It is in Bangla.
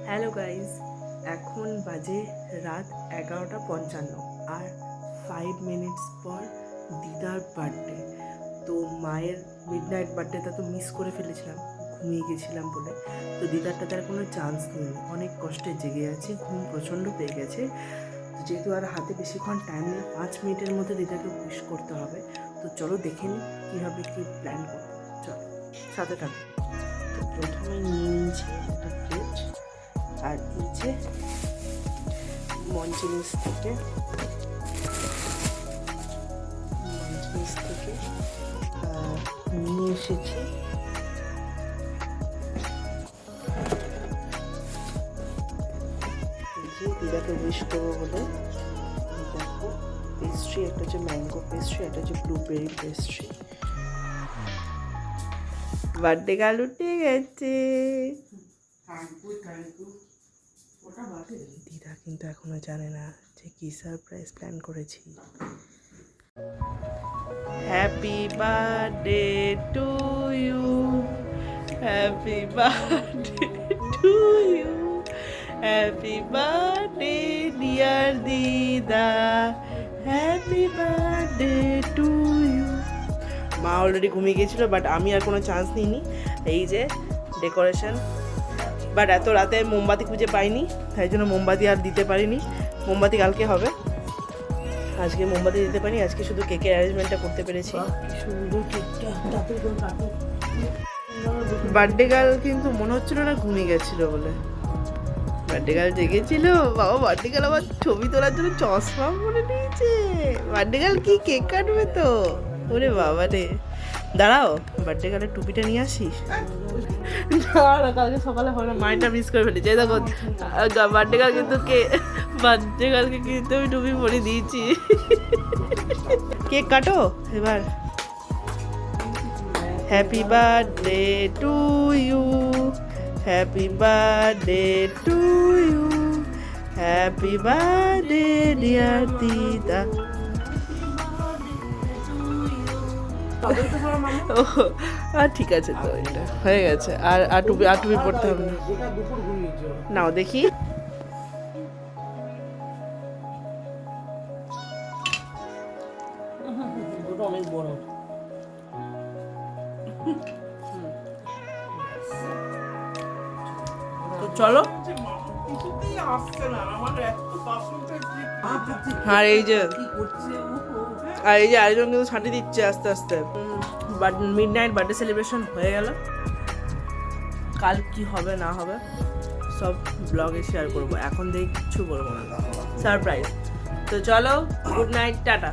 হ্যালো গাইজ, এখন বাজে রাত 11:55 আর 5 মিনিটস পর দিদার বার্থডে। তো মায়ের মিডনাইট বার্থডেটা তো মিস করে ফেলেছিলাম, ঘুমিয়ে গেছিলাম বলে। তো দিদারটা তার কোনো চান্স নেই, অনেক কষ্টে জেগে আছে, ঘুম প্রচণ্ড পেয়ে গেছে। তো যেহেতু আর হাতে বেশিক্ষণ টাইম নেই, 5 মিনিটের মধ্যে দিদাকে উইশ করতে হবে। তো চলো দেখে নিই কীভাবে কী প্ল্যান করবো, চলো সাথে থাকো। তো প্রথমে নিয়ে নিয়েছি একটা প্লেট, আর নিচে মঞ্চিনিস থেকে নিয়ে এসেছি যে দিদাকে উইশ করবো বলে। দেখো পেস্ট্রি, একটা হচ্ছে ম্যাঙ্গো পেস্ট্রি, একটা হচ্ছে ব্লুবেরি পেস্ট্রি। বার্থডে গার্ল উঠে গেছে। দিদা কিন্তু এখনো জানে না যে কি সারপ্রাইজ প্ল্যান করেছি। Happy birthday to you, happy birthday to you, happy birthday dear দিদা, হ্যাপি বার্থডে টু ইউ। মা অলরেডি ঘুমিয়ে গিয়েছিল, বাট আমি আর কোনো চান্স নিইনি। এই যে ডেকোরেশন, বাট এত রাতে মোমবাতি খুঁজে পাইনি, তাই জন্য মোমবাতি আর দিতে পারিনি। মোমবাতি কালকে হবে, আজকে মোমবাতি দিতে পারিনি। আজকে শুধু কেকের অ্যারেঞ্জমেন্টটা করতে পেরেছি। বার্থডে গার্ল কিন্তু মনে হচ্ছিল না ঘুমিয়ে গেছিল বলে। বার্থডে গার্ল জেগেছিল। বাবা, বার্থডে গার্ল আবার ছবি তোলার জন্য চশমা পরে নিয়েছে। বার্থডে গার্ল কি কেক কাটবে তো? ওরে বাবা রে, দাঁড়াও বার্থডে গার্লের টুপিটা নিয়ে আসিস। না, কালকে সকালে হবে না, মাইন্ডটা মিস করে ফেলেছি। দেখো বার্থডে গার্ল কিন্তু বার্থডে গার্লকে কিন্তু আমি টুপি পরে দিয়েছি। কেক কাটো এবার। Happy birthday to you, happy birthday to you, happy birthday dear দিদা। ঠিক আছে, তো এটা হয়ে গেছে। আর টুপি পড়তে হবে না। নাও দেখি। অনেক বড়। তো চলো। আর এই যে আরেকজন কিন্তু ছাঁটি দিচ্ছে আস্তে আস্তে। বাট মিডনাইট বার্থডে সেলিব্রেশন হয়ে গেল। কাল কি হবে না হবে সব ব্লগে শেয়ার করবো, এখন থেকে কিচ্ছু বলবো না, সারপ্রাইজ। তো চলো, গুড নাইট, টাটা।